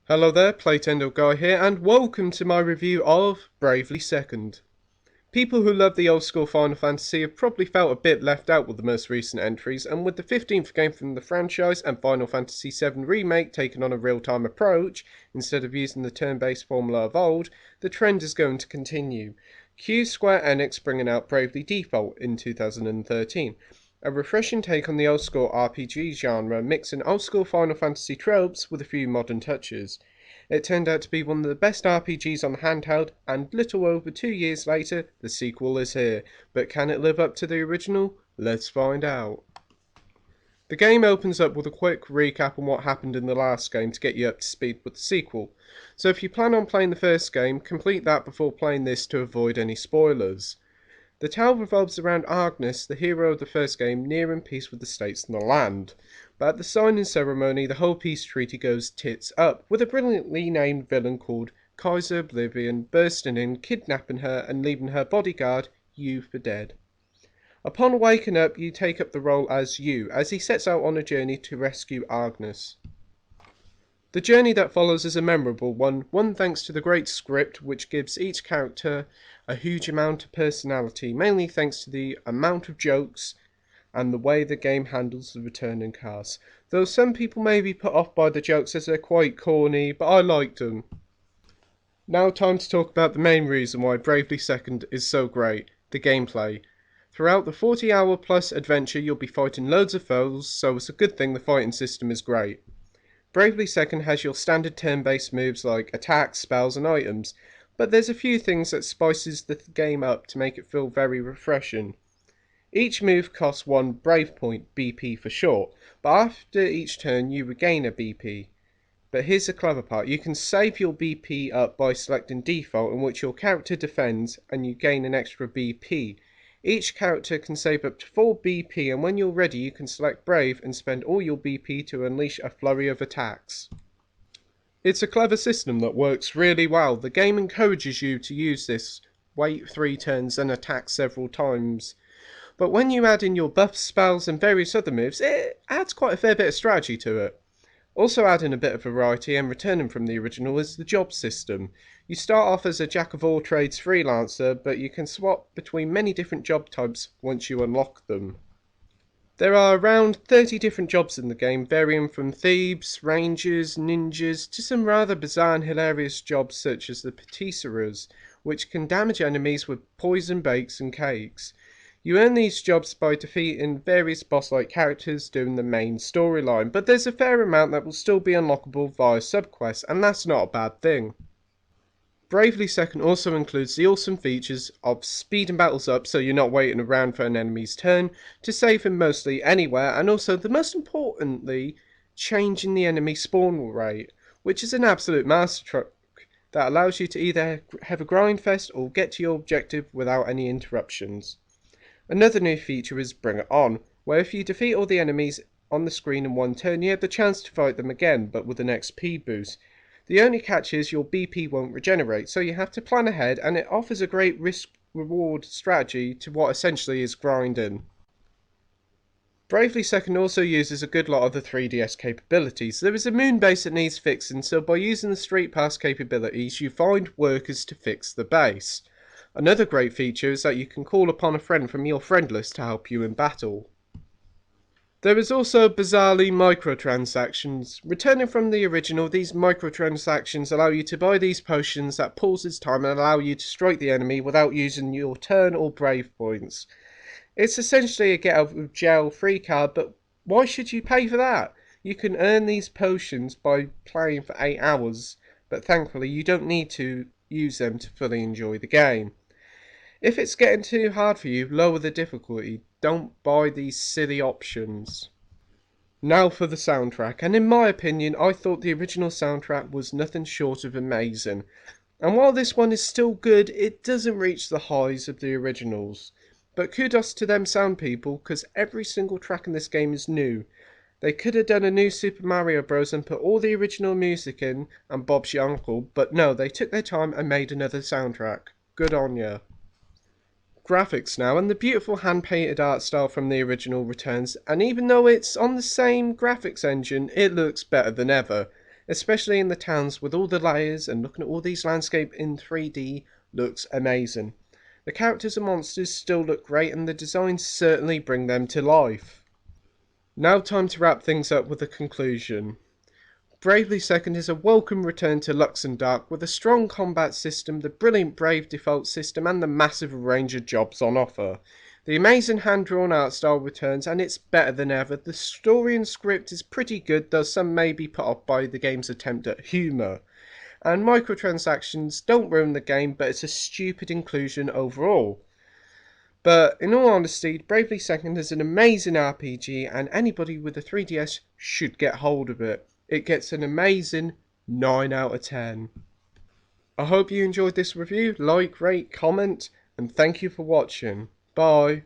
Hello there, Playtendoguy here, and welcome to my review of Bravely Second. People who love the old school Final Fantasy have probably felt a bit left out with the most recent entries, and with the 15th game from the franchise and Final Fantasy VII Remake taking on a real-time approach, instead of using the turn-based formula of old, the trend is going to continue. Cue Square Enix bringing out Bravely Default in 2013. A refreshing take on the old school RPG genre, mixing old school Final Fantasy tropes with a few modern touches. It turned out to be one of the best RPGs on the handheld, and little over 2 years later, the sequel is here. But can it live up to the original? Let's find out. The game opens up with a quick recap on what happened in the last game to get you up to speed with the sequel. So if you plan on playing the first game, complete that before playing this to avoid any spoilers. The tale revolves around Agnes, the hero of the first game, near in peace with the states and the land. But at the signing ceremony, the whole peace treaty goes tits up, with a brilliantly named villain called Kaiser Oblivion bursting in, kidnapping her and leaving her bodyguard, Yu, for dead. Upon waking up, you take up the role as Yu, as he sets out on a journey to rescue Agnes. The journey that follows is a memorable one thanks to the great script which gives each character a huge amount of personality, mainly thanks to the amount of jokes and the way the game handles the returning cast. Though some people may be put off by the jokes as they're quite corny, but I liked them. Now time to talk about the main reason why Bravely Second is so great, the gameplay. Throughout the 40-hour plus adventure you'll be fighting loads of foes, so it's a good thing the fighting system is great. Bravely Second has your standard turn-based moves like attacks, spells and items, but there's a few things that spices the game up to make it feel very refreshing. Each move costs 1 Brave Point, BP for short, but after each turn you regain a BP. But here's the clever part, you can save your BP up by selecting default, in which your character defends and you gain an extra BP. Each character can save up to 4 BP, and when you're ready you can select Brave and spend all your BP to unleash a flurry of attacks. It's a clever system that works really well. The game encourages you to use this, wait 3 turns and attack several times. But when you add in your buffs, spells and various other moves, it adds quite a fair bit of strategy to it. Also adding a bit of variety and returning from the original is the job system. You start off as a jack-of-all-trades freelancer, but you can swap between many different job types once you unlock them. There are around 30 different jobs in the game, varying from thieves, rangers, ninjas, to some rather bizarre and hilarious jobs such as the patisseries, which can damage enemies with poison bakes and cakes. You earn these jobs by defeating various boss-like characters doing the main storyline, but there's a fair amount that will still be unlockable via subquests, and that's not a bad thing. Bravely Second also includes the awesome features of speeding battles up so you're not waiting around for an enemy's turn, to save him mostly anywhere, and also, the most importantly, changing the enemy spawn rate, which is an absolute master that allows you to either have a grind fest or get to your objective without any interruptions. Another new feature is Bring It On, where if you defeat all the enemies on the screen in one turn, you have the chance to fight them again, but with an XP boost. The only catch is your BP won't regenerate, so you have to plan ahead, and it offers a great risk-reward strategy to what essentially is grinding. Bravely Second also uses a good lot of the 3DS capabilities. There is a moon base that needs fixing, so by using the Street Pass capabilities, you find workers to fix the base. Another great feature is that you can call upon a friend from your friend list to help you in battle. There is also bizarrely microtransactions. Returning from the original, these microtransactions allow you to buy these potions that pauses time and allow you to strike the enemy without using your turn or brave points. It's essentially a get out of jail free card, but why should you pay for that? You can earn these potions by playing for 8 hours, but thankfully you don't need to use them to fully enjoy the game. If it's getting too hard for you, lower the difficulty. Don't buy these silly options. Now for the soundtrack, and in my opinion, I thought the original soundtrack was nothing short of amazing. And while this one is still good, it doesn't reach the highs of the originals. But kudos to them sound people, because every single track in this game is new. They could have done a new Super Mario Bros. And put all the original music in, and Bob's your uncle, but no, they took their time and made another soundtrack. Good on ya. Graphics now, and the beautiful hand-painted art style from the original returns, and even though it's on the same graphics engine, it looks better than ever. especially in the towns with all the layers, and looking at all these landscapes in 3D looks amazing. The characters and monsters still look great, and the designs certainly bring them to life. Now time to wrap things up with a conclusion. Bravely Second is a welcome return to Luxembourg with a strong combat system, the brilliant Brave default system, and the massive range of jobs on offer. The amazing hand-drawn art style returns, and it's better than ever. The story and script is pretty good, though some may be put off by the game's attempt at humour. And microtransactions don't ruin the game, but it's a stupid inclusion overall. But in all honesty, Bravely Second is an amazing RPG, and anybody with a 3DS should get hold of it. It gets an amazing 9 out of 10. I hope you enjoyed this review. Like, rate, comment, and thank you for watching. Bye.